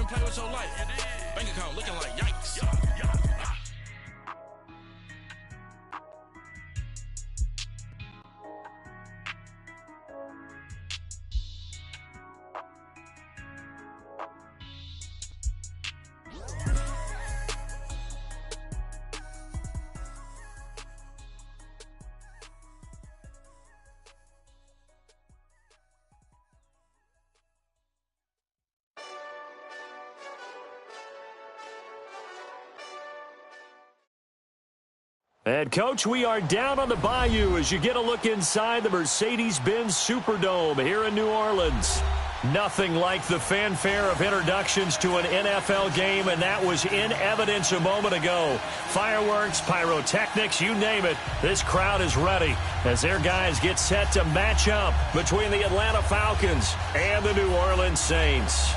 and play with your life. Bank account looking like yikes. And, Coach, we are down on the Bayou as you get a look inside the Mercedes-Benz Superdome here in New Orleans. Nothing like the fanfare of introductions to an NFL game, and that was in evidence a moment ago. Fireworks, pyrotechnics, you name it. This crowd is ready as their guys get set to match up between the Atlanta Falcons and the New Orleans Saints.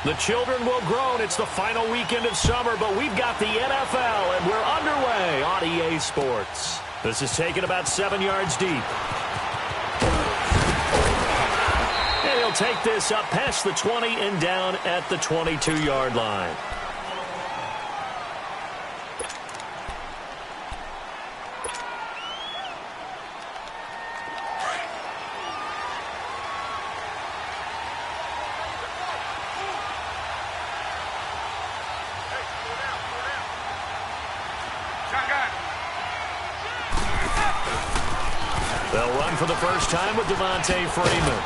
The children will groan. It's the final weekend of summer, but we've got the NFL, and we're underway on EA Sports. This is taken about 7 yards deep. And he'll take this up past the 20 and down at the 22-yard line. They'll run for the first time with Devontae Freeman.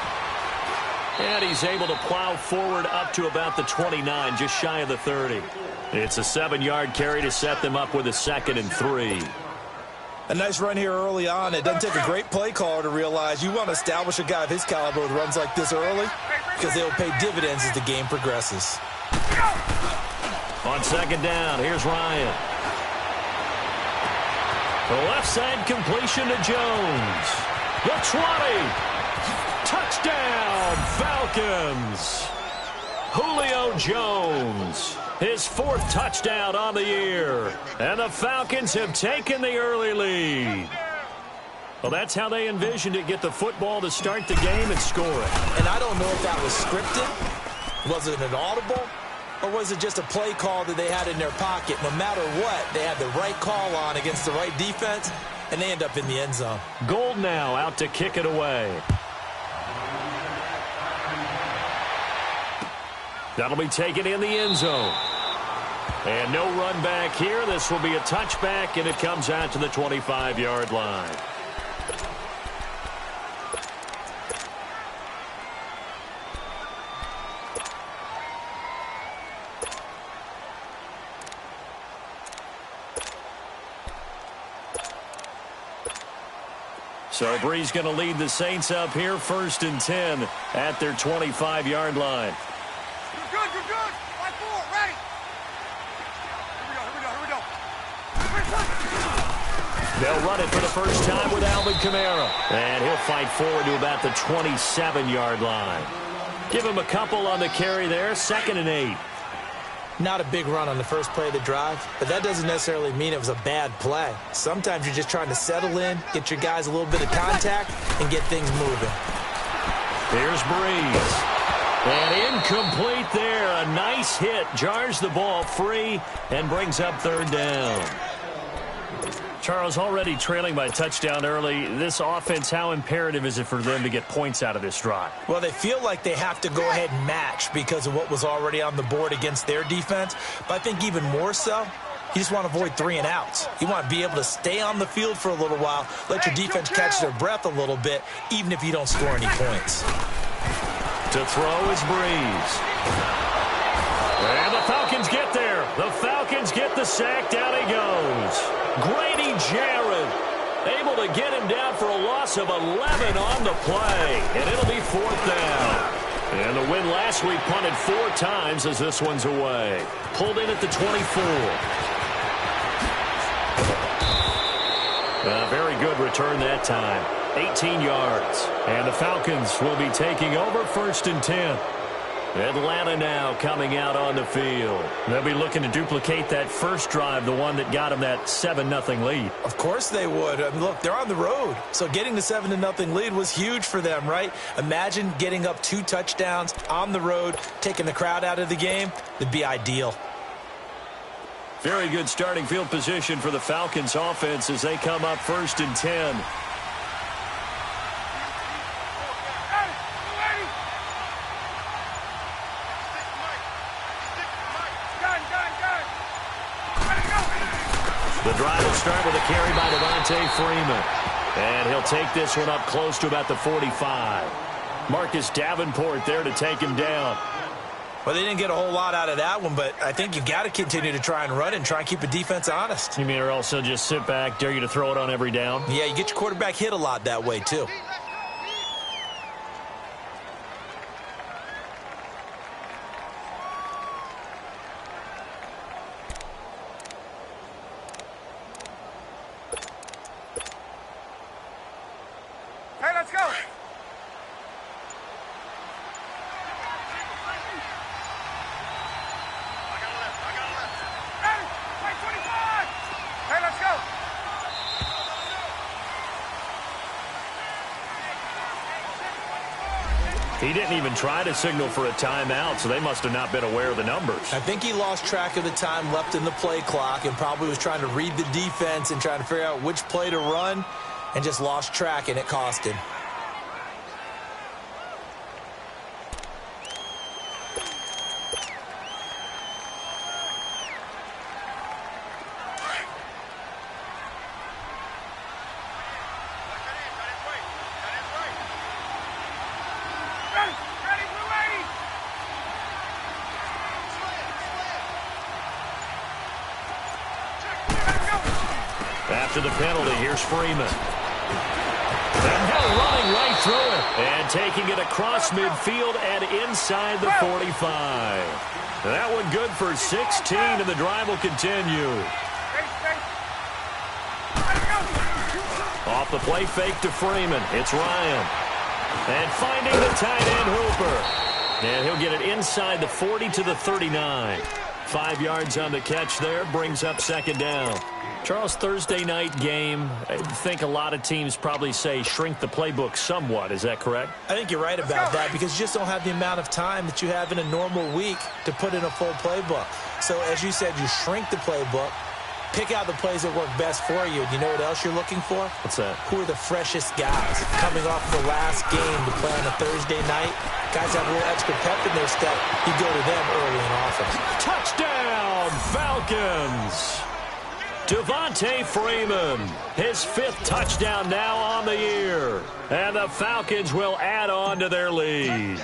And he's able to plow forward up to about the 29, just shy of the 30. It's a 7-yard carry to set them up with a 2nd and 3. A nice run here early on. It doesn't take a great play caller to realize you want to establish a guy of his caliber with runs like this early because they'll pay dividends as the game progresses. On 2nd down, here's Ryan. The left side completion to Jones. The 20. Touchdown, Falcons. Julio Jones. His 4th touchdown on the year. And the Falcons have taken the early lead. Well, that's how they envisioned it. Get the football to start the game and score it. And I don't know if that was scripted. Was it an audible? Or was it just a play call that they had in their pocket? No matter what, they had the right call on against the right defense, and they end up in the end zone. Gold now out to kick it away. That'll be taken in the end zone. And no run back here. This will be a touchback, and it comes out to the 25-yard line. So Bree's going to lead the Saints up here, 1st and 10 at their 25-yard line. You're good, you're good. 5-4, ready. Here we go. They'll run it for the first time with Alvin Kamara. And he'll fight forward to about the 27-yard line. Give him a couple on the carry there, 2nd and 8. Not a big run on the first play of the drive, but that doesn't necessarily mean it was a bad play. Sometimes you're just trying to settle in, get your guys a little bit of contact, and get things moving. Here's Breeze. And incomplete there. A nice hit. Jars the ball free and brings up 3rd down. Charles, already trailing by a touchdown early. This offense, how imperative is it for them to get points out of this drive? Well, they feel like they have to go ahead and match because of what was already on the board against their defense. But I think even more so, you just want to avoid 3 and outs. You want to be able to stay on the field for a little while, let your defense catch their breath a little bit, even if you don't score any points. To throw is Breeze. And the Falcons get there. The Falcons get the sack. Down he goes. Grady Jarrett able to get him down for a loss of 11 on the play. And it'll be 4th down. And the win last week punted 4 times as this one's away. Pulled in at the 24. A very good return that time. 18 yards. And the Falcons will be taking over 1st and 10. Atlanta now coming out on the field. They'll be looking to duplicate that first drive, the one that got them that 7-0 lead. Of course they would. I mean, look, they're on the road. So getting the 7-0 lead was huge for them, right? Imagine getting up 2 touchdowns on the road, taking the crowd out of the game. That'd be ideal. Very good starting field position for the Falcons offense as they come up 1st and 10. The drive will start with a carry by Devontae Freeman. And he'll take this one up close to about the 45. Marcus Davenport there to take him down. Well, they didn't get a whole lot out of that one, but I think you've got to continue to try and run and try and keep the defense honest. You mean or also just sit back, dare you to throw it on every down? Yeah, you get your quarterback hit a lot that way, too. Hey, let's go. Hey, play 25. Hey, let's go. He didn't even try to signal for a timeout, so they must have not been aware of the numbers. I think he lost track of the time left in the play clock and probably was trying to read the defense and trying to figure out which play to run and just lost track, and it cost him. After the penalty, here's Freeman. And now running right through it. And taking it across midfield and inside the 45. That one good for 16, and the drive will continue. Off the play fake to Freeman. It's Ryan. And finding the tight end Hooper. And he'll get it inside the 40 to the 39. 5 yards on the catch there, brings up 2nd down. Charles, Thursday night game, I think a lot of teams probably say shrink the playbook somewhat. Is that correct? I think you're right about that because you just don't have the amount of time that you have in a normal week to put in a full playbook. So, as you said, you shrink the playbook, pick out the plays that work best for you. And you know what else you're looking for? What's that? Who are the freshest guys coming off the last game to play on a Thursday night? Guys have a little extra pep in their step. You go to them early and often. Touchdown, Falcons! Devontae Freeman, his 5th touchdown now on the year. And the Falcons will add on to their lead.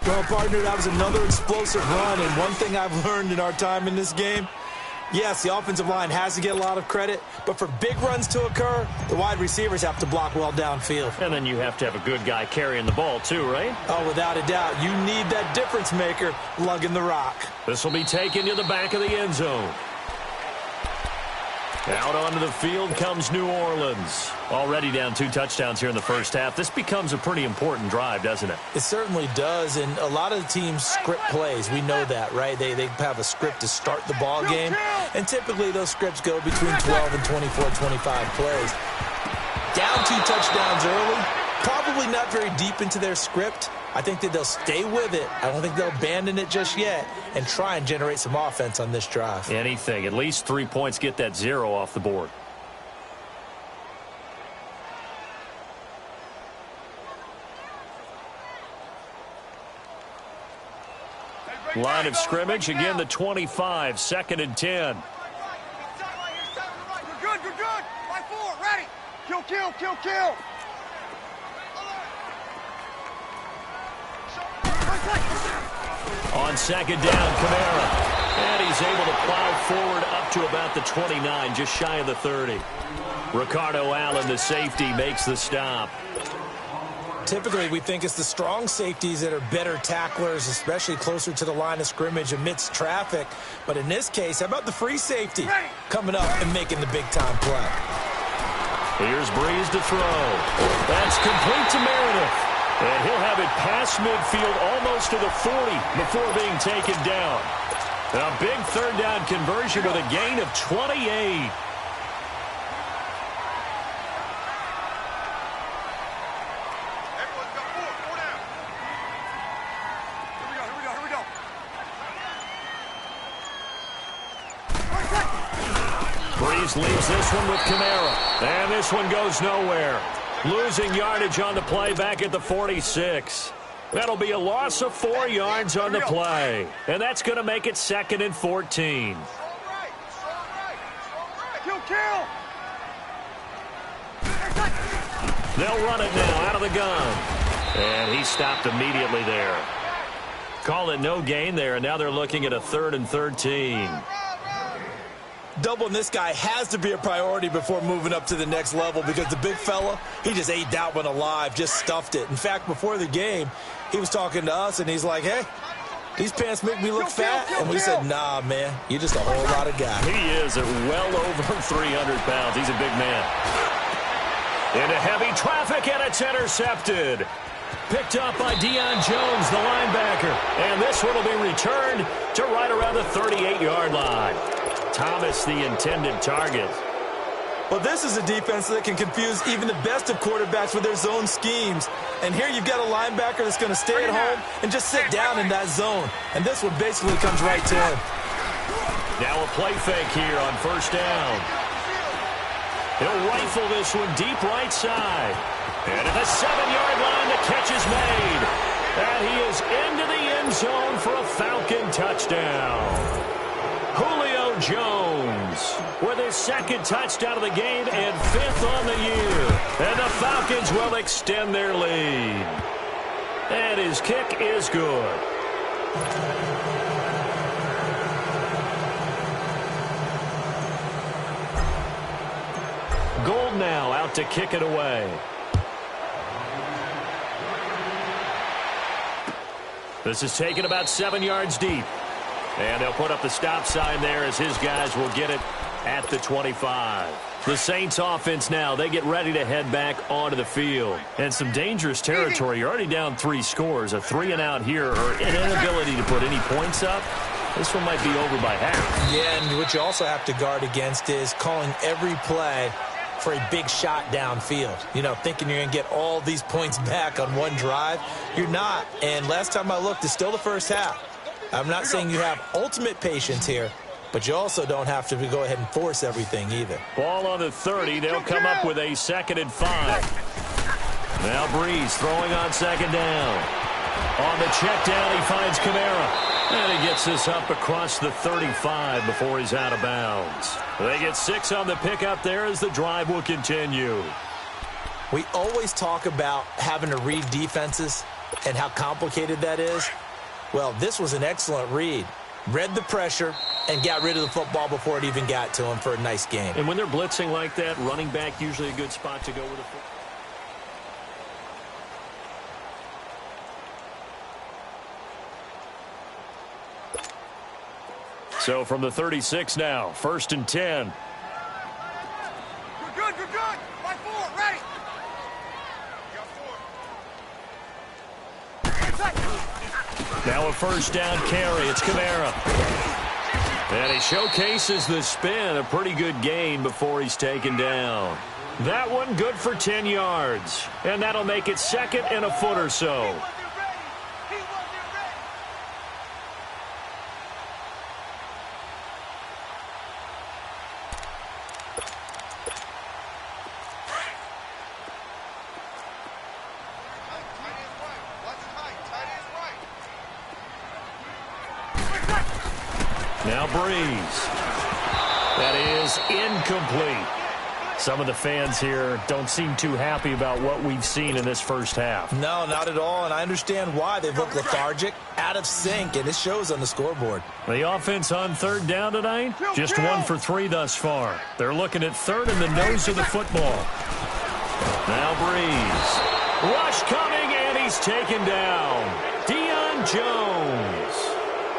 Well, partner, that was another explosive run. And one thing I've learned in our time in this game, yes, the offensive line has to get a lot of credit, but for big runs to occur, the wide receivers have to block well downfield. And then you have to have a good guy carrying the ball too, right? Oh, without a doubt. You need that difference maker lugging the rock. This will be taken to the back of the end zone. Out onto the field comes New Orleans. Already down 2 touchdowns here in the first half. This becomes a pretty important drive, doesn't it? It certainly does, and a lot of the teams script plays. We know that, right? They have a script to start the ball game, and typically those scripts go between 12 and 24, 25 plays. Down 2 touchdowns early, probably not very deep into their script. I think that they'll stay with it. I don't think they'll abandon it just yet and try and generate some offense on this drive. Anything. At least 3 points, get that 0 off the board. Line of scrimmage, again the 25, 2nd and 10. You're good, you're good. Fight forward, ready. Kill, kill, kill, kill. On 2nd down, Kamara. And he's able to plow forward up to about the 29, just shy of the 30. Ricardo Allen, the safety, makes the stop. Typically, we think it's the strong safeties that are better tacklers, especially closer to the line of scrimmage amidst traffic. But in this case, how about the free safety coming up and making the big-time play? Here's Breeze to throw. That's complete to Meredith. And he'll have it past midfield almost to the 40 before being taken down. A big third down conversion with a gain of 28. Breeze leaves this one with Kamara. And this one goes nowhere. Losing yardage on the play back at the 46. That'll be a loss of 4 yards on the play. And that's going to make it 2nd and 14. Kill. They'll run it now out of the gun. And he stopped immediately there. Call it no gain there, and now they're looking at a 3rd and 13. Doubling this guy has to be a priority before moving up to the next level because the big fella, he just ate that one alive, just stuffed it. In fact, before the game, he was talking to us, and he's like, hey, these pants make me look fat. And we said, nah, man, you're just a whole lot of guy. He is at well over 300 pounds. He's a big man. Into heavy traffic, and it's intercepted. Picked up by Deion Jones, the linebacker. And this one will be returned to right around the 38-yard line. Thomas, the intended target. Well, this is a defense that can confuse even the best of quarterbacks with their zone schemes. And here you've got a linebacker that's going to stay at home and just sit down in that zone. And this one basically comes right to him. Now a play fake here on 1st down. He'll rifle this one deep right side. And at the 7-yard line, the catch is made. And he is into the end zone for a Falcon touchdown. Julio Jones with his 2nd touchdown of the game and 5th on the year. And the Falcons will extend their lead. And his kick is good. Gold now out to kick it away. This is taken about 7 yards deep. And they'll put up the stop sign there as his guys will get it at the 25. The Saints offense now, they get ready to head back onto the field. And some dangerous territory. You're already down 3 scores. A 3-and-out here or an inability to put any points up. This one might be over by half. Yeah, and what you also have to guard against is calling every play for a big shot downfield. You know, thinking you're going to get all these points back on one drive. You're not. And last time I looked, it's still the first half. I'm not saying you have ultimate patience here, but you also don't have to go ahead and force everything either. Ball on the 30. They'll come up with a 2nd and 5. Now Breeze throwing on 2nd down. On the check down, he finds Kamara. And he gets this up across the 35 before he's out of bounds. They get 6 on the pickup there as the drive will continue. We always talk about having to read defenses and how complicated that is. Well, this was an excellent read. Read the pressure and got rid of the football before it even got to him for a nice game. And when they're blitzing like that, running back usually a good spot to go with the football. So from the 36 now, 1st and 10. You're good. Right 4, ready. Now a 1st down carry. It's Kamara. And he showcases the spin. A pretty good gain before he's taken down. That one good for 10 yards. And that'll make it 2nd and a foot or so. Now Breeze. That is incomplete. Some of the fans here don't seem too happy about what we've seen in this first half. No, not at all, and I understand why. They've looked lethargic, out of sync, and it shows on the scoreboard. The offense on 3rd down tonight, just 1 for 3 thus far. They're looking at 3rd in the nose of the football. Now Breeze. Rush coming, and he's taken down. Deion Jones.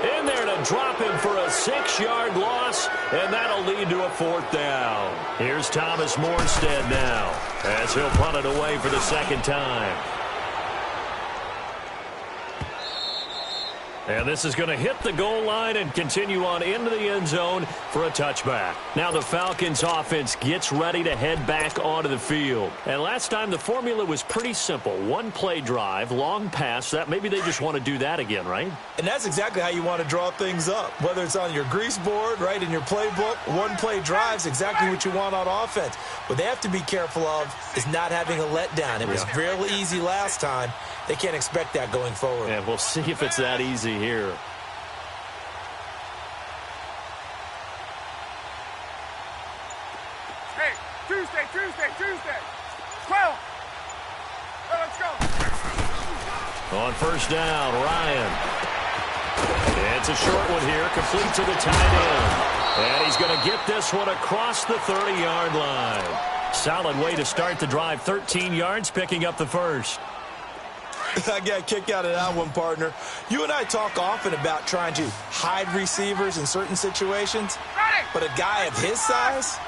In there to drop him for a 6-yard loss, and that'll lead to a 4th down. Here's Thomas Morstead now, as he'll punt it away for the 2nd time. And this is going to hit the goal line and continue on into the end zone for a touchback. Now the Falcons offense gets ready to head back onto the field. And last time the formula was pretty simple. One play drive, long pass. That maybe they just want to do that again, right? And that's exactly how you want to draw things up. Whether it's on your grease board, right, in your playbook, one play drive is exactly what you want on offense. What they have to be careful of is not having a letdown. It was fairly easy last time. They can't expect that going forward. And we'll see if it's that easy here. Hey, Tuesday. 12. Let's go. On first down, Ryan. It's a short one here, complete to the tight end. And he's going to get this one across the 30-yard line. Solid way to start the drive, 13 yards, picking up the first. I got a kick out of that one, partner. You and I talk often about trying to hide receivers in certain situations, but a guy of his size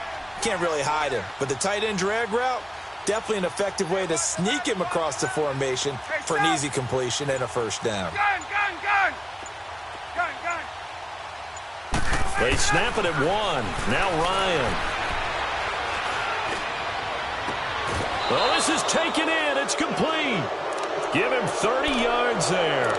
can't really hide him. But the tight end drag route, definitely an effective way to sneak him across the formation for an easy completion and a first down. Gun. They snap it at one. Now Ryan. Well, this is taken in. It's complete. Give him 30 yards there.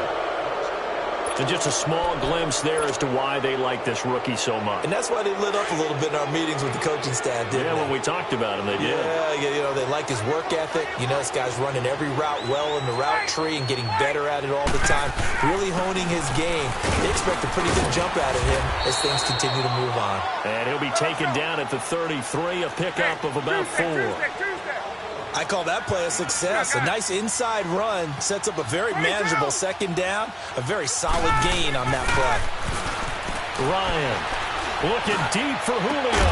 And just a small glimpse there as to why they like this rookie so much. And that's why they lit up a little bit in our meetings with the coaching staff, didn't they? When we talked about him, they did. Yeah, they like his work ethic. You know, this guy's running every route well in the route tree and getting better at it all the time, really honing his game. They expect a pretty good jump out of him as things continue to move on. And he'll be taken down at the 33, a pickup of about 4. I call that play a success. A nice inside run sets up a very manageable second down. A very solid gain on that play. Ryan looking deep for Julio.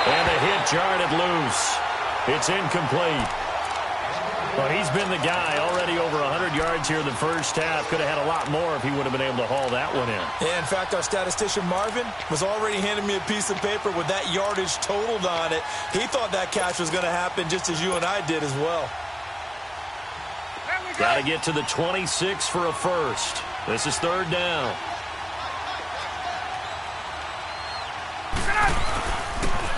And the hit jarred it loose. It's incomplete. Well, he's been the guy already over 100 yards here in the first half. Could have had a lot more if he would have been able to haul that one in. Yeah, in fact, our statistician Marvin was already handing me a piece of paper with that yardage totaled on it. He thought that catch was going to happen just as you and I did as well. Got to get to the 26 for a first. This is third down.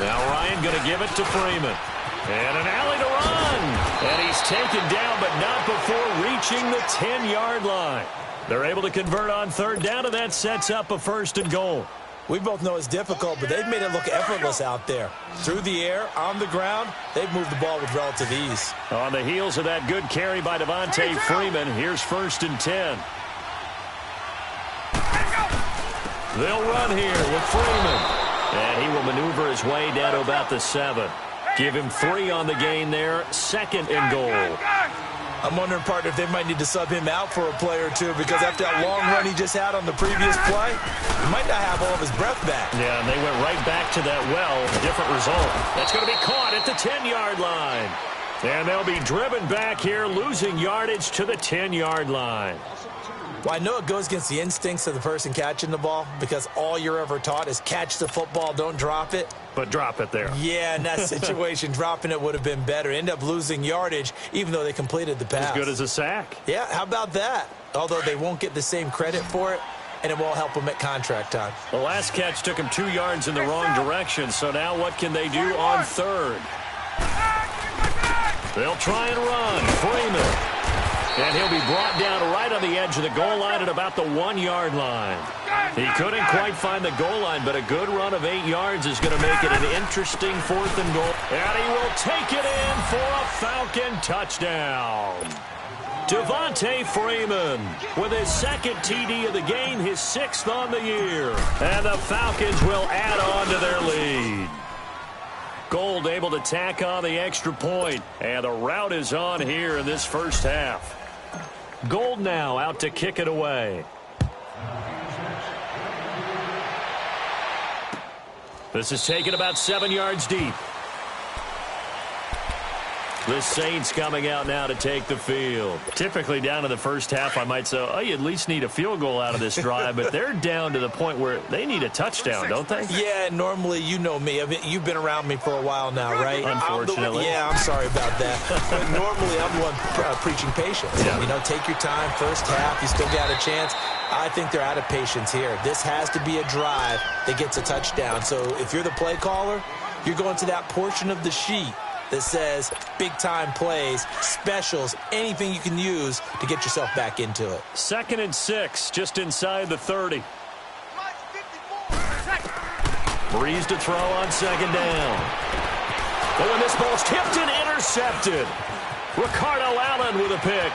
Now Ryan going to give it to Freeman. And an alley to run. And he's taken down, but not before reaching the 10-yard line. They're able to convert on third down, and that sets up a first and goal. We both know it's difficult, but they've made it look effortless out there. Through the air, on the ground, they've moved the ball with relative ease. On the heels of that good carry by Devontae Freeman, here's first and 10. They'll run here with Freeman. And he will maneuver his way down to about the 7. Give him 3 on the gain there. Second and goal. I'm wondering, partner, if they might need to sub him out for a play or two, because after that long run he just had on the previous play, he might not have all of his breath back. Yeah, and they went right back to that different result. That's going to be caught at the 10-yard line. And they'll be driven back here, losing yardage to the 10-yard line. Well, I know it goes against the instincts of the person catching the ball, because all you're ever taught is catch the football, don't drop it. But drop it there. Yeah, in that situation, dropping it would have been better. End up losing yardage, even though they completed the pass. As good as a sack. Yeah, how about that? Although they won't get the same credit for it, and it won't help them at contract time. The last catch took him 2 yards in the wrong direction, so now what can they do on third? They'll try and run. Freeman. And he'll be brought down right on the edge of the goal line at about the 1-yard line. He couldn't quite find the goal line, but a good run of 8 yards is going to make it an interesting fourth and goal. And he will take it in for a Falcon touchdown. Devontae Freeman with his second TD of the game, his 6th on the year. And the Falcons will add on to their lead. Gold able to tack on the extra point. And the route is on here in this first half. Gold now out to kick it away. This is taken about 7 yards deep. The Saints coming out now to take the field. Typically down in the first half, I might say, oh, you at least need a field goal out of this drive, but they're down to the point where they need a touchdown, don't they? Yeah, normally, you know me. I mean, you've been around me for a while now, right? Unfortunately. I'm sorry about that. But normally, I'm the one preaching patience. Yeah. You know, take your time. First half, you still got a chance. I think they're out of patience here. This has to be a drive that gets a touchdown. So if you're the play caller, you're going to that portion of the sheet that says big-time plays, specials, anything you can use to get yourself back into it. 2nd and 6, just inside the 30. Breeze to throw on 2nd down. Oh, and this ball's tipped and intercepted. Ricardo Allen with a pick.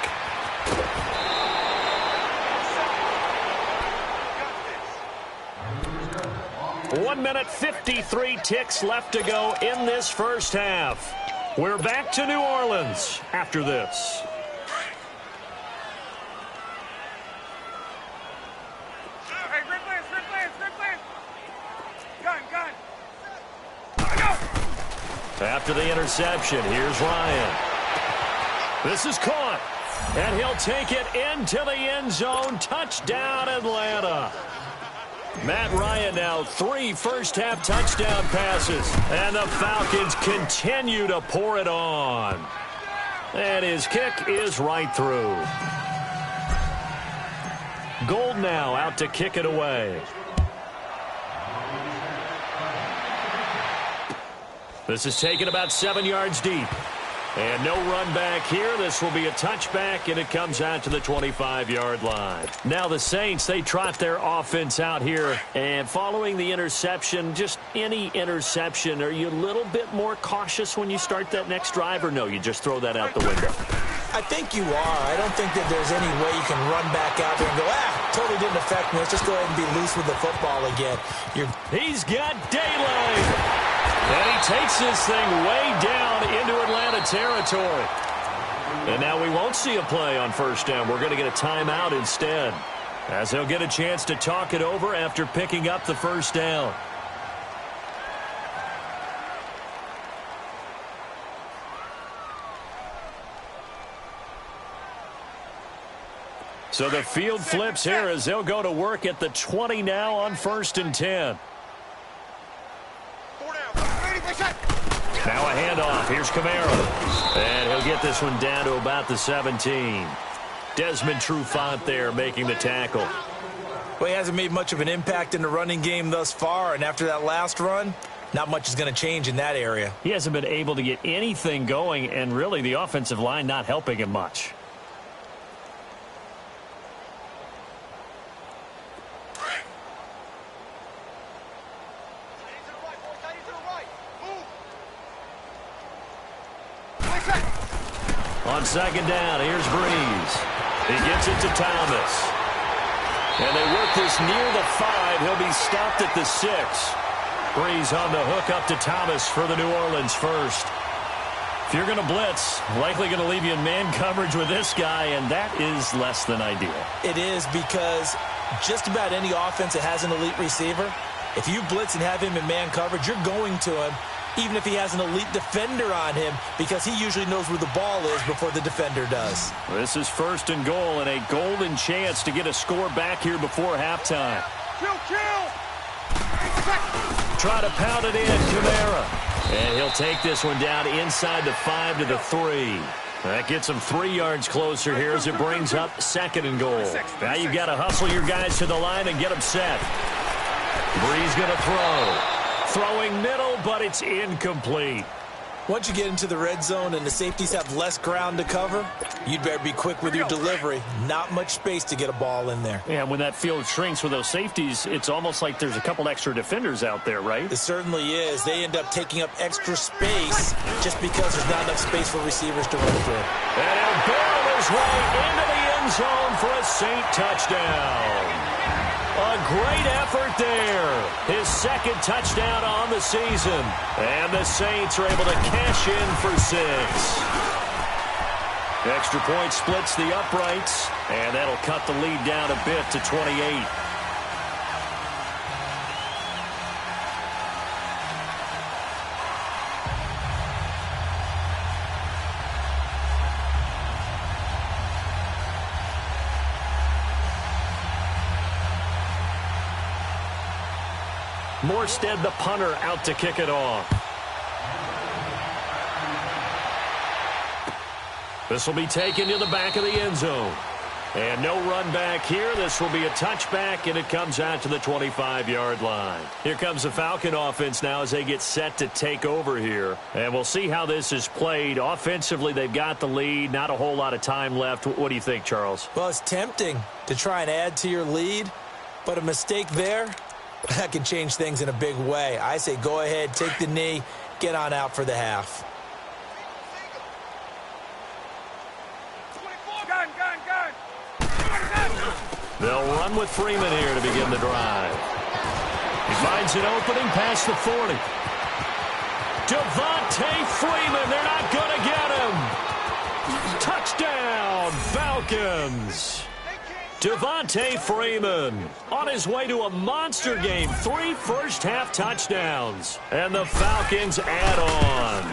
1 minute 53 ticks left to go in this first half. We're back to New Orleans after this. Hey, red players. Gun. After the interception, here's Ryan. This is caught, and he'll take it into the end zone. Touchdown, Atlanta. Matt Ryan now 3 first-half touchdown passes, and the Falcons continue to pour it on. And his kick is right through. Gold now out to kick it away. This is taken about 7 yards deep. And no run back here. This will be a touchback, and it comes out to the 25-yard line. Now the Saints, they trot their offense out here. And following the interception, just any interception, are you a little bit more cautious when you start that next drive, or no, you just throw that out the window? I think you are. I don't think that there's any way you can run back out there and go, totally didn't affect me. Let's just go ahead and be loose with the football again. He's got daylight. And he takes this thing way down into Atlanta territory. And now we won't see a play on first down. We're going to get a timeout instead, as he'll get a chance to talk it over after picking up the first down. So the field flips here as they'll go to work at the 20 now on 1st and 10. Now a handoff. Here's Kamara. And he'll get this one down to about the 17. Desmond Trufant there making the tackle. Well, he hasn't made much of an impact in the running game thus far, and after that last run, not much is going to change in that area. He hasn't been able to get anything going, and really the offensive line not helping him much. On 2nd down, here's Breeze. He gets it to Thomas. And they work this near the 5. He'll be stopped at the 6. Breeze on the hook up to Thomas for the New Orleans first. If you're going to blitz, likely going to leave you in man coverage with this guy, and that is less than ideal. It is, because just about any offense that has an elite receiver, if you blitz and have him in man coverage, you're going to him, even if he has an elite defender on him, because he usually knows where the ball is before the defender does. This is 1st and goal, and a golden chance to get a score back here before halftime. Kill! Try to pound it in, Kamara. And he'll take this one down inside the 5 to the 3. That gets him 3 yards closer here as it brings up 2nd and goal. Now you've got to hustle your guys to the line and get them set. Breeze going to throw. Throwing middle, but it's incomplete. Once you get into the red zone and the safeties have less ground to cover, you'd better be quick with your delivery. Not much space to get a ball in there. Yeah, when that field shrinks with those safeties, it's almost like there's a couple extra defenders out there, right? It certainly is. They end up taking up extra space just because there's not enough space for receivers to run through. And he'll barrel his way into the end zone for a Saint touchdown. A great effort there. His 2nd touchdown on the season. And the Saints are able to cash in for 6. Extra point splits the uprights, and that'll cut the lead down a bit to 28. Morstead, the punter, out to kick it off. This will be taken to the back of the end zone. And no run back here. This will be a touchback, and it comes out to the 25-yard line. Here comes the Falcon offense now as they get set to take over here. And we'll see how this is played. Offensively, they've got the lead. Not a whole lot of time left. What do you think, Charles? Well, it's tempting to try and add to your lead, but a mistake there, that can change things in a big way. I say go ahead, take the knee, get on out for the half. They'll run with Freeman here to begin the drive. He finds an opening past the 40. Devontae Freeman, they're not going to get him. Touchdown, Falcons. Devontae Freeman on his way to a monster game. 3 first-half touchdowns. And the Falcons add on.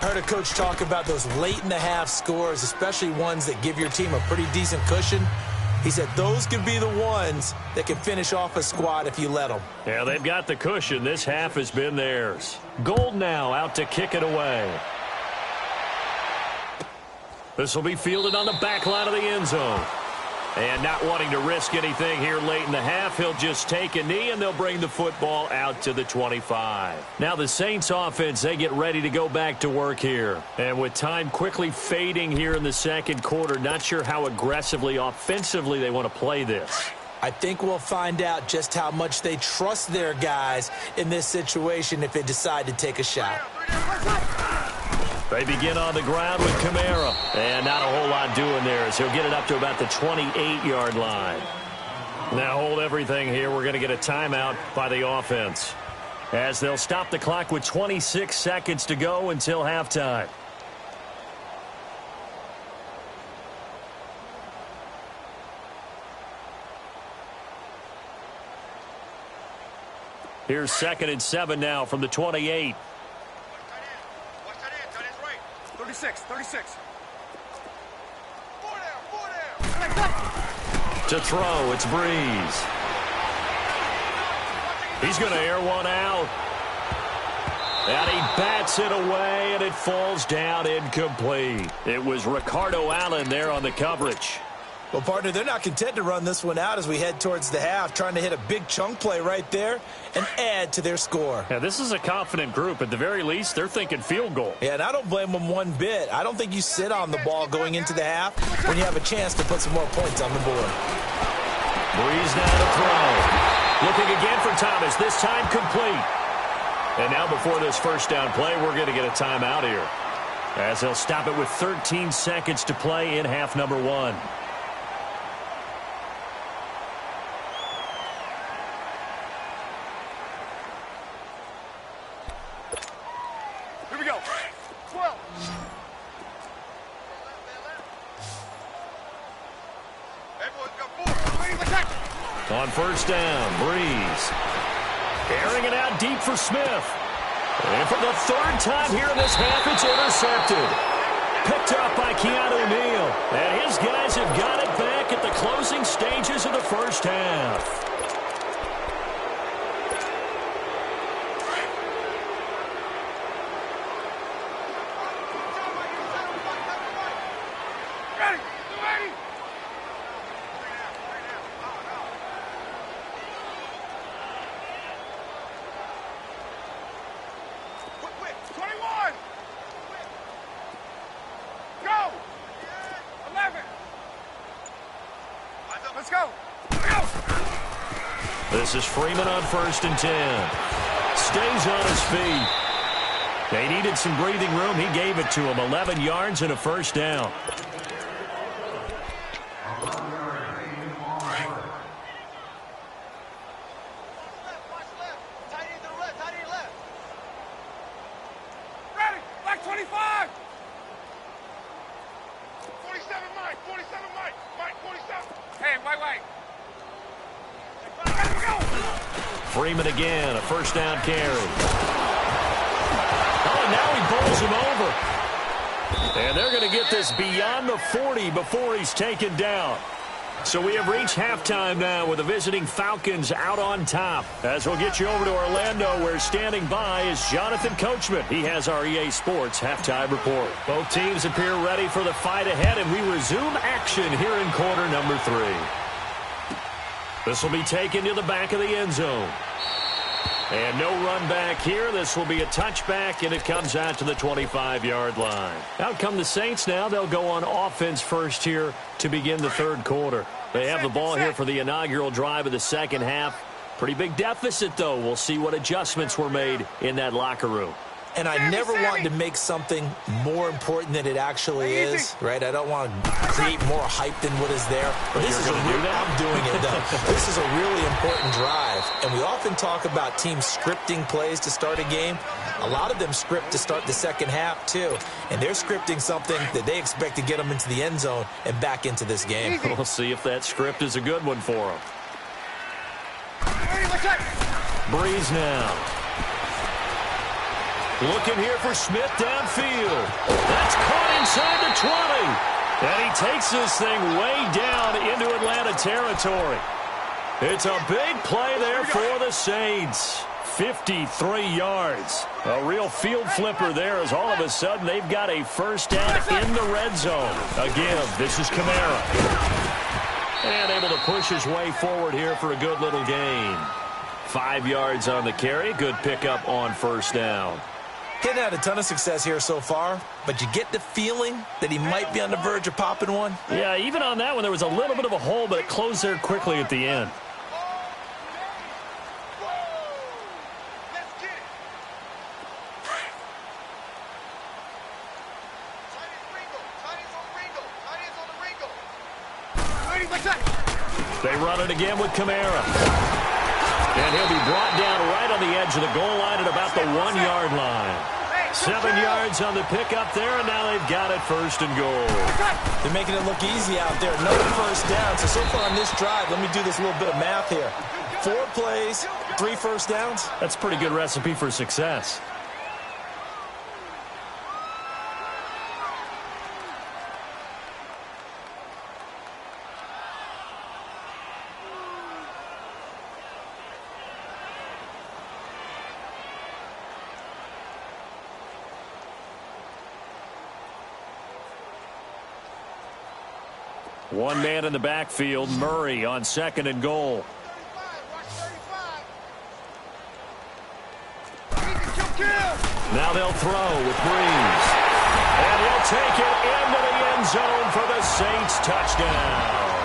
Heard a coach talk about those late-in-the-half scores, especially ones that give your team a pretty decent cushion. He said those could be the ones that can finish off a squad if you let them. Yeah, they've got the cushion. This half has been theirs. Gold now out to kick it away. This will be fielded on the back line of the end zone. And not wanting to risk anything here late in the half, he'll just take a knee, and they'll bring the football out to the 25. Now the Saints offense, they get ready to go back to work here. And with time quickly fading here in the second quarter, not sure how aggressively, offensively they want to play this. I think we'll find out just how much they trust their guys in this situation if they decide to take a shot. They begin on the ground with Kamara. And not a whole lot doing there as he'll get it up to about the 28-yard line. Now hold everything here. We're going to get a timeout by the offense, as they'll stop the clock with 26 seconds to go until halftime. Here's 2nd and 7 now from the 28. 36. To throw, it's Breeze. He's going to air one out. And he bats it away, and it falls down incomplete. It was Ricardo Allen there on the coverage. Well, partner, they're not content to run this one out as we head towards the half, trying to hit a big chunk play right there and add to their score. Yeah, this is a confident group. At the very least, they're thinking field goal. Yeah, and I don't blame them one bit. I don't think you sit on the ball going into the half when you have a chance to put some more points on the board. Breeze now to throw. Looking again for Thomas, this time complete. And now before this first down play, we're going to get a timeout here, as they'll stop it with 13 seconds to play in half number 1. Here we go. 12. On first down, Breeze. Airing it out deep for Smith. And for the 3rd time here in this half, it's intercepted. Picked up by Keanu Neal. And his guys have got it back at the closing stages of the first half. This is Freeman on 1st and 10. Stays on his feet. They needed some breathing room. He gave it to him. 11 yards and a first down. Ready. Black 25. 47 Mike. 47 Mike. Mike 47. Hey, wait. Freeman again, a first down carry. Oh, now he bowls him over. And they're going to get this beyond the 40 before he's taken down. So we have reached halftime now with the visiting Falcons out on top. As we'll get you over to Orlando, where standing by is Jonathan Coachman. He has our EA Sports halftime report. Both teams appear ready for the fight ahead, and we resume action here in quarter number 3. This will be taken to the back of the end zone. And no run back here. This will be a touchback, and it comes out to the 25-yard line. Out come the Saints now. They'll go on offense first here to begin the third quarter. They have the ball here for the inaugural drive of the second half. Pretty big deficit, though. We'll see what adjustments were made in that locker room. And I never want to make something more important than it actually is, right? I don't want to create more hype than what is there. But this is I'm doing it, though. This is a really important drive. And we often talk about teams scripting plays to start a game. A lot of them script to start the second half, too. And they're scripting something that they expect to get them into the end zone and back into this game. We'll see if that script is a good one for them. Breeze now. Looking here for Smith downfield. That's caught inside the 20. And he takes this thing way down into Atlanta territory. It's a big play there for the Saints. 53 yards. A real field flipper there, as all of a sudden they've got a first down in the red zone. Again, this is Kamara. And able to push his way forward here for a good little gain. 5 yards on the carry. Good pickup on first down. Hadn't had a ton of success here so far, but you get the feeling that he might be on the verge of popping one. Yeah, even on that one, there was a little bit of a hole, but it closed there quickly at the end. They run it again with Kamara. And he'll be brought down right on the edge of the goal line at about the 1 yard line. 7 yards on the pickup there, and now they've got it first and goal. They're making it look easy out there. Another first down. So far on this drive, let me do this little bit of math here. 4 plays, 3 first downs. That's a pretty good recipe for success. One man in the backfield, Murray on second and goal. Now they'll throw with Breeze. And he'll take it into the end zone for the Saints touchdown.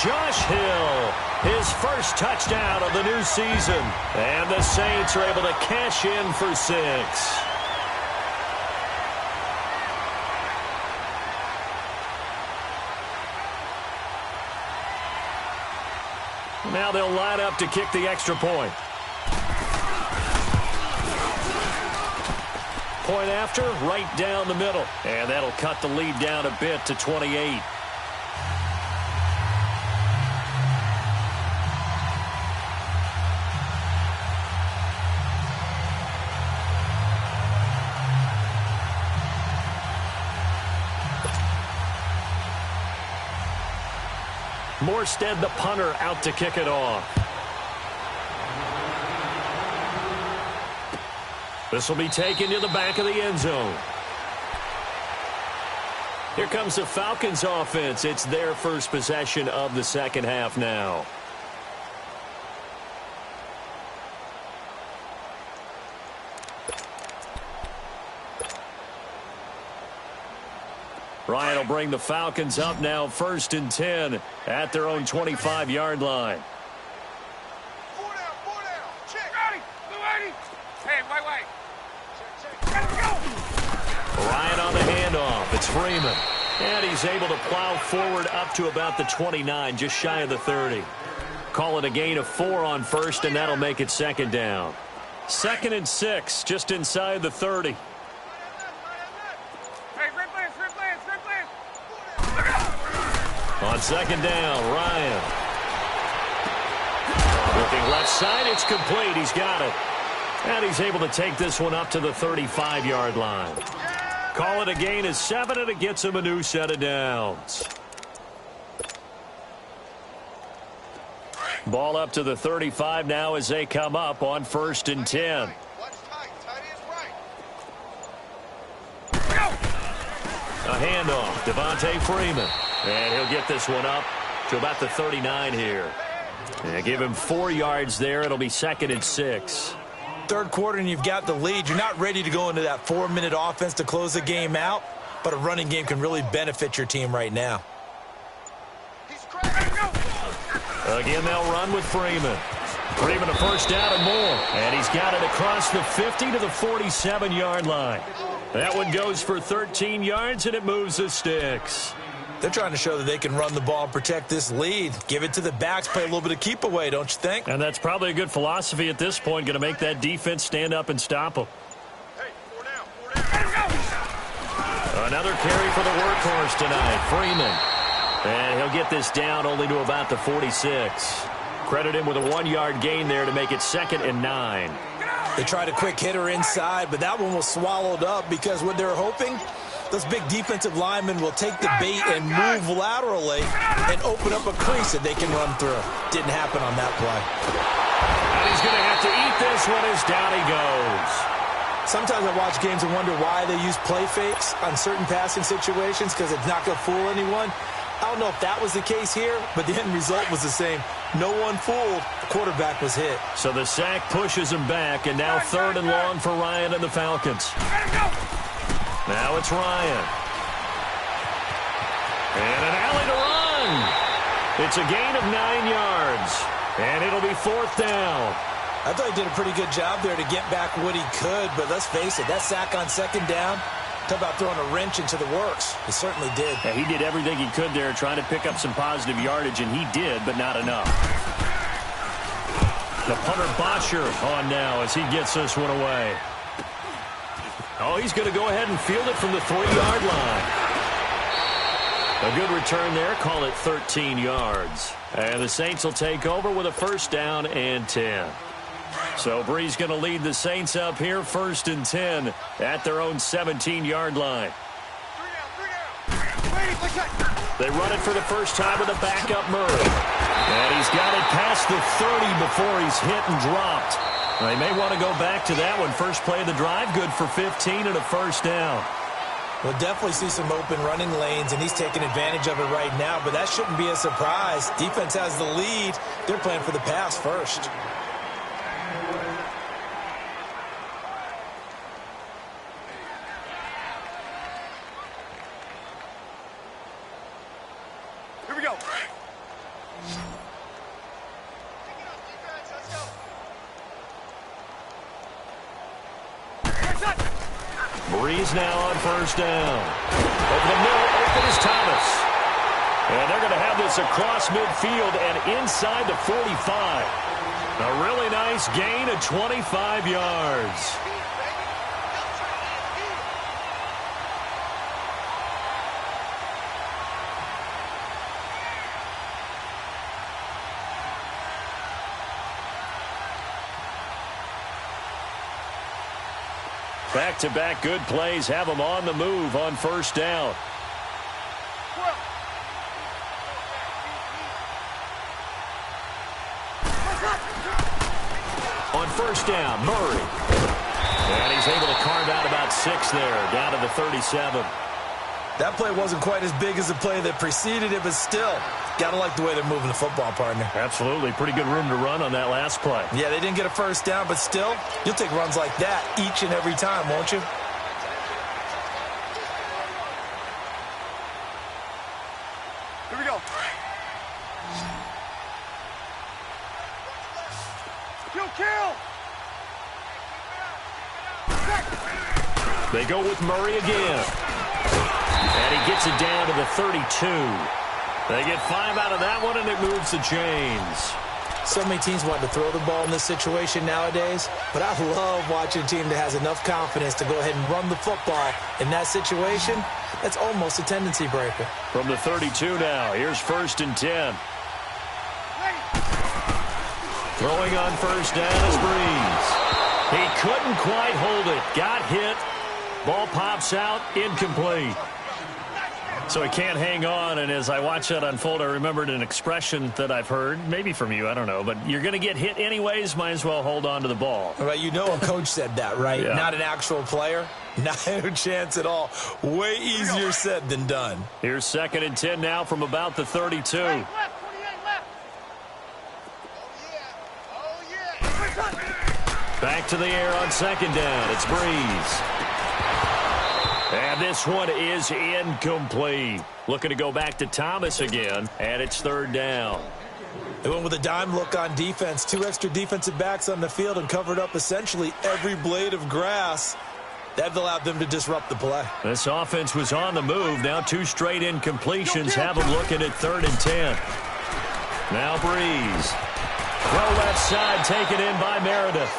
Josh Hill, his first touchdown of the new season. And the Saints are able to cash in for 6. Now they'll line up to kick the extra point. Point after, right down the middle. And that'll cut the lead down a bit to 28. Morstead, the punter, out to kick it off. This will be taken to the back of the end zone. Here comes the Falcons offense. It's their first possession of the second half now. Ryan will bring the Falcons up now, 1st and 10 at their own 25-yard line. 4 down. Check. Ready. Hey, wait. Check. Go. Ryan on the handoff. It's Freeman. And he's able to plow forward up to about the 29, just shy of the 30. Call it a gain of 4 on first, and that'll make it second down. 2nd and 6, just inside the 30. On second down, Ryan. Looking left side, it's complete. He's got it. And he's able to take this one up to the 35-yard line. Call it a gain of 7, and it gets him a new set of downs. Ball up to the 35 now as they come up on 1st and 10. A handoff, Devontae Freeman. And he'll get this one up to about the 39 here. And give him 4 yards there. It'll be 2nd and 6. Third quarter and you've got the lead. You're not ready to go into that 4-minute offense to close the game out, but a running game can really benefit your team right now. Again, they'll run with Freeman. Freeman a first down and more. And he's got it across the 50 to the 47-yard line. That one goes for 13 yards, and it moves the sticks. They're trying to show that they can run the ball and protect this lead. Give it to the backs, play a little bit of keep away, don't you think? And that's probably a good philosophy at this point, going to make that defense stand up and stop them. Hey, 4 down. Another carry for the workhorse tonight, Freeman. And he'll get this down only to about the 46. Credit him with a 1-yard gain there to make it 2nd and 9. They tried a quick hitter inside, but that one was swallowed up because what they're hoping, those big defensive linemen will take the bait and move laterally and open up a crease that they can run through. Didn't happen on that play. And he's going to have to eat this one as down he goes. Sometimes I watch games and wonder why they use play fakes on certain passing situations because it's not going to fool anyone. I don't know if that was the case here, but the end result was the same. No one fooled. The quarterback was hit. So the sack pushes him back, and now 3rd and long for Ryan and the Falcons. Now it's Ryan. And an alley to run. It's a gain of 9 yards, and it'll be 4th down. I thought he did a pretty good job there to get back what he could, but let's face it, that sack on 2nd down, talk about throwing a wrench into the works. He certainly did. Yeah, he did everything he could there trying to pick up some positive yardage, and he did, but not enough. The punter Botcher on now as he gets this one away. Oh, he's going to go ahead and field it from the 3-yard line. A good return there. Call it 13 yards. And the Saints will take over with a 1st down and 10. So Bree's going to lead the Saints up here 1st and 10 at their own 17-yard line. 3 down. They run it for the first time with a backup Murray. And he's got it past the 30 before he's hit and dropped. They may want to go back to that one. First play of the drive, good for 15 and a 1st down. We'll definitely see some open running lanes, and he's taking advantage of it right now, but that shouldn't be a surprise. Defense has the lead. They're playing for the pass first. Here we go. Breeze now on 1st down. Over the middle, open is Thomas. And they're going to have this across midfield and inside the 45. A really nice gain of 25 yards. Back-to-back good plays have them on the move on 1st down. On 1st down, Murray. And he's able to carve out about 6 there, down to the 37. That play wasn't quite as big as the play that preceded it, but still, got to like the way they're moving the football, partner. Absolutely. Pretty good room to run on that last play. Yeah, they didn't get a 1st down, but still, you'll take runs like that each and every time, won't you? Here we go. Kill. They go with Murray again. And he gets it down to the 32. They get 5 out of that one, and it moves the chains. So many teams want to throw the ball in this situation nowadays, but I love watching a team that has enough confidence to go ahead and run the football. In that situation, that's almost a tendency breaker. From the 32 now, here's 1st and 10. Throwing on 1st down is Breeze. He couldn't quite hold it. Got hit. Ball pops out. Incomplete. So he can't hang on, and as I watch that unfold, I remembered an expression that I've heard, maybe from you, I don't know, but you're going to get hit anyways, might as well hold on to the ball. Right, you know a coach said that, right? Yeah. Not an actual player. Not a chance at all. Way easier said than done. Here's 2nd and 10 now from about the 32. Left, 28 left. Oh, yeah. Back to the air on 2nd down. It's Breeze. And this one is incomplete. Looking to go back to Thomas again, and it's 3rd down. They went with a dime look on defense. 2 extra defensive backs on the field and covered up essentially every blade of grass. That allowed them to disrupt the play. This offense was on the move. Now 2 straight incompletions have them looking at 3rd and 10. Now Breeze. Throw left side, taken in by Meredith.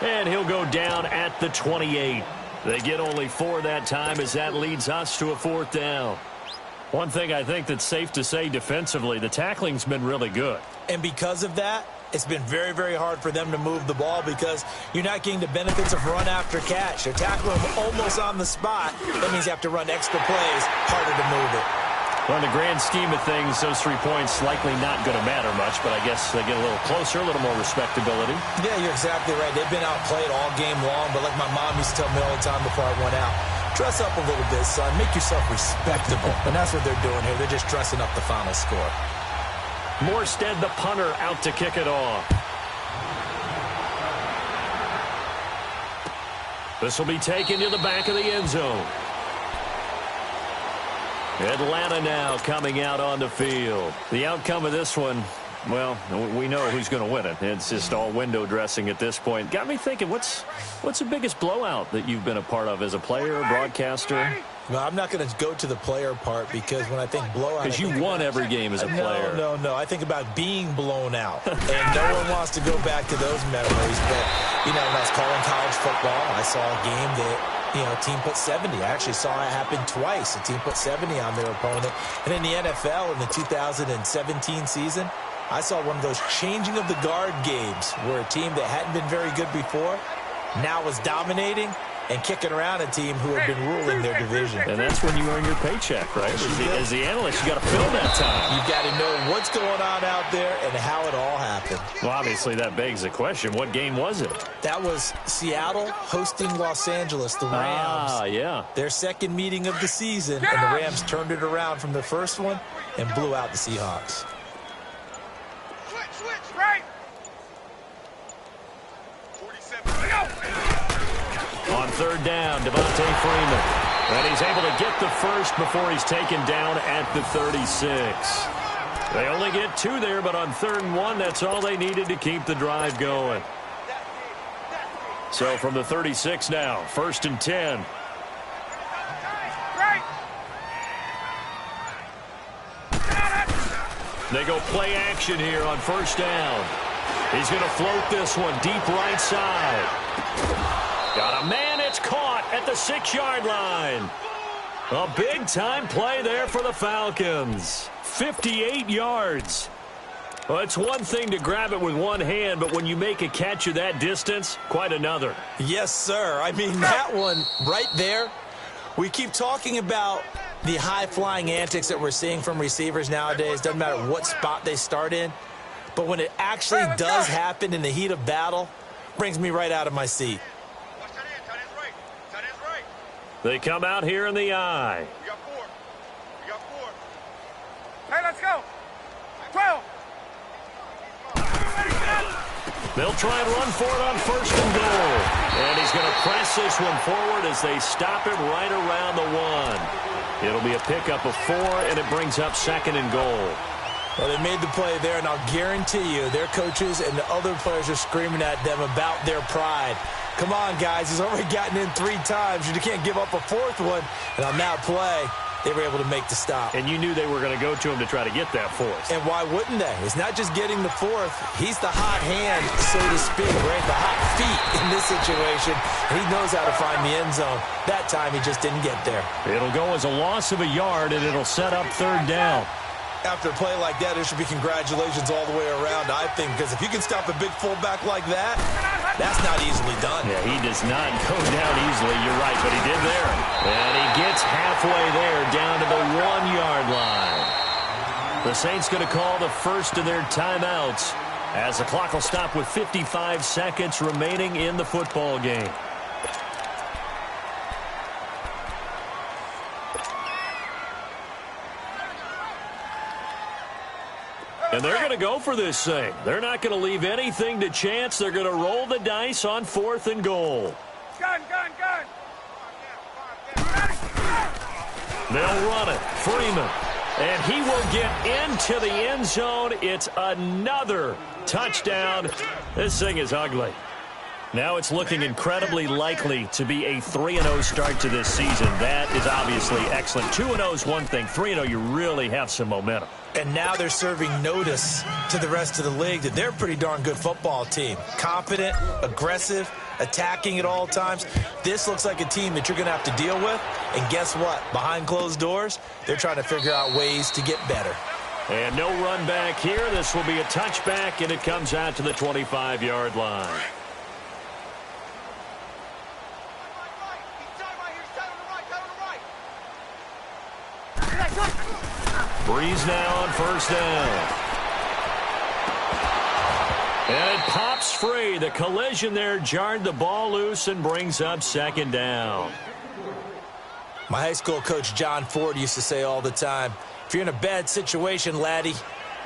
And he'll go down at the 28. They get only 4 that time as that leads us to a 4th down. One thing I think that's safe to say defensively, the tackling's been really good. And because of that, it's been very, very hard for them to move the ball because you're not getting the benefits of run after catch. They're tackling them almost on the spot. That means you have to run extra plays, harder to move it. Well, in the grand scheme of things, those 3 points likely not going to matter much, but I guess they get a little closer, a little more respectability. Yeah, you're exactly right. They've been outplayed all game long, but like my mom used to tell me all the time before I went out, dress up a little bit, son. Make yourself respectable. And that's what they're doing here. They're just dressing up the final score. Morstead, the punter, out to kick it off. This will be taken to the back of the end zone. Atlanta now coming out on the field. The outcome of this one, well, we know who's going to win it. It's just all window dressing at this point. Got me thinking, what's the biggest blowout that you've been a part of as a player, broadcaster? No, I'm not going to go to the player part because when I think blowout... Because you won every game as a player. No. I think about being blown out. And no one wants to go back to those memories. But, when I was calling college football, I saw a game that... a team put 70. I actually saw it happen twice. A team put 70 on their opponent. And in the NFL, in the 2017 season, I saw one of those changing of the guard games where a team that hadn't been very good before now was dominating and kicking around a team who had been ruling their division. And that's when you earn your paycheck, right? As the analyst, you got to fill that time. You've got to know what's going on out there and how it all happened. Well, obviously, that begs the question, what game was it? That was Seattle hosting Los Angeles, the Rams. Ah, yeah. Their second meeting of the season, and the Rams turned it around from the first one and blew out the Seahawks. Switch, right. 47, go. On 3rd down, Devontae Freeman. And he's able to get the first before he's taken down at the 36. They only get 2 there, but on 3rd and 1, that's all they needed to keep the drive going. So from the 36 now, 1st and 10. They go play action here on 1st down. He's going to float this one deep right side. Got a man, it's caught at the 6-yard line. A big-time play there for the Falcons. 58 yards. Well, it's one thing to grab it with one hand, but when you make a catch of that distance, quite another. Yes, sir. I mean, that one right there, we keep talking about the high-flying antics that we're seeing from receivers nowadays. Doesn't matter what spot they start in. But when it actually does happen in the heat of battle, brings me right out of my seat. They come out here in the eye. We got 4. Hey, let's go. 12. They'll try and run for it on 1st and goal. And he's going to press this one forward as they stop him right around the 1. It'll be a pickup of 4, and it brings up 2nd and goal. Well, they made the play there, and I'll guarantee you their coaches and the other players are screaming at them about their pride. Come on, guys. He's already gotten in 3 times. You can't give up a 4th one. And on that play, they were able to make the stop. And you knew they were going to go to him to try to get that 4th. And why wouldn't they? It's not just getting the 4th. He's the hot hand, so to speak, right? The hot feet in this situation. And he knows how to find the end zone. That time, he just didn't get there. It'll go as a loss of a yard, and it'll set up 3rd down. After a play like that, there should be congratulations all the way around, I think, because if you can stop a big fullback like that, that's not easily done. Yeah, he does not go down easily. You're right, but he did there. And he gets halfway there, down to the 1 The Saints going to call the first of their timeouts as the clock will stop with 55 seconds remaining in the football game. And they're going to go for this thing. They're not going to leave anything to chance. They're going to roll the dice on 4th and goal. Gun. They'll run it. Freeman. And he will get into the end zone. It's another touchdown. This thing is ugly. Now it's looking incredibly likely to be a 3-0 start to this season. That is obviously excellent. 2-0 is one thing. 3-0, you really have some momentum. And now they're serving notice to the rest of the league that they're a pretty darn good football team. Confident, aggressive, attacking at all times. This looks like a team that you're going to have to deal with. And guess what? Behind closed doors, they're trying to figure out ways to get better. And no run back here. This will be a touchback, and it comes out to the 25-yard line. Breeze now on first down. And it pops free. The collision there jarred the ball loose and brings up 2nd down. My high school coach, John Ford, used to say all the time, if you're in a bad situation, laddie,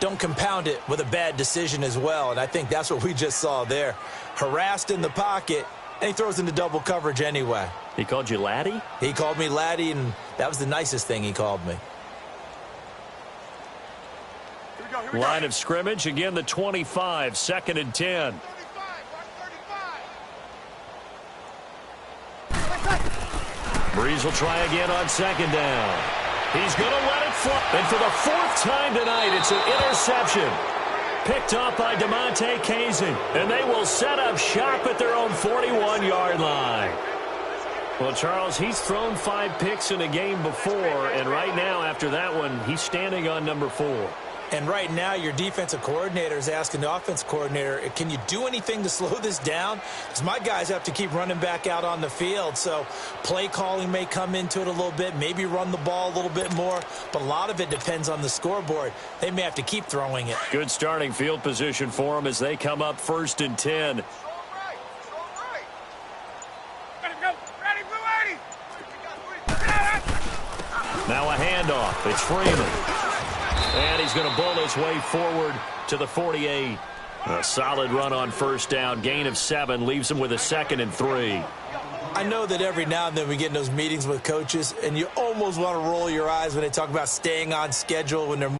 don't compound it with a bad decision as well. And I think that's what we just saw there. Harassed in the pocket, and he throws into double coverage anyway. He called you laddie? He called me laddie, and that was the nicest thing he called me. Line of scrimmage, again the 25, 2nd and 10. Breeze will try again on 2nd down. He's going to let it fly. And for the 4th time tonight, it's an interception. Picked up by DeMonte Casey. And they will set up shop at their own 41-yard line. Well, Charles, he's thrown 5 picks in a game before, and right now, after that one, he's standing on number 4. And right now, your defensive coordinator is asking the offense coordinator, can you do anything to slow this down? Because my guys have to keep running back out on the field. So play calling may come into it a little bit, maybe run the ball a little bit more. But a lot of it depends on the scoreboard. They may have to keep throwing it. Good starting field position for them as they come up 1st and 10. Now a handoff. It's Freeman. And he's going to bull his way forward to the 48. A solid run on first down. Gain of 7 leaves him with a 2nd and 3. I know that every now and then we get in those meetings with coaches, and you almost want to roll your eyes when they talk about staying on schedule when they're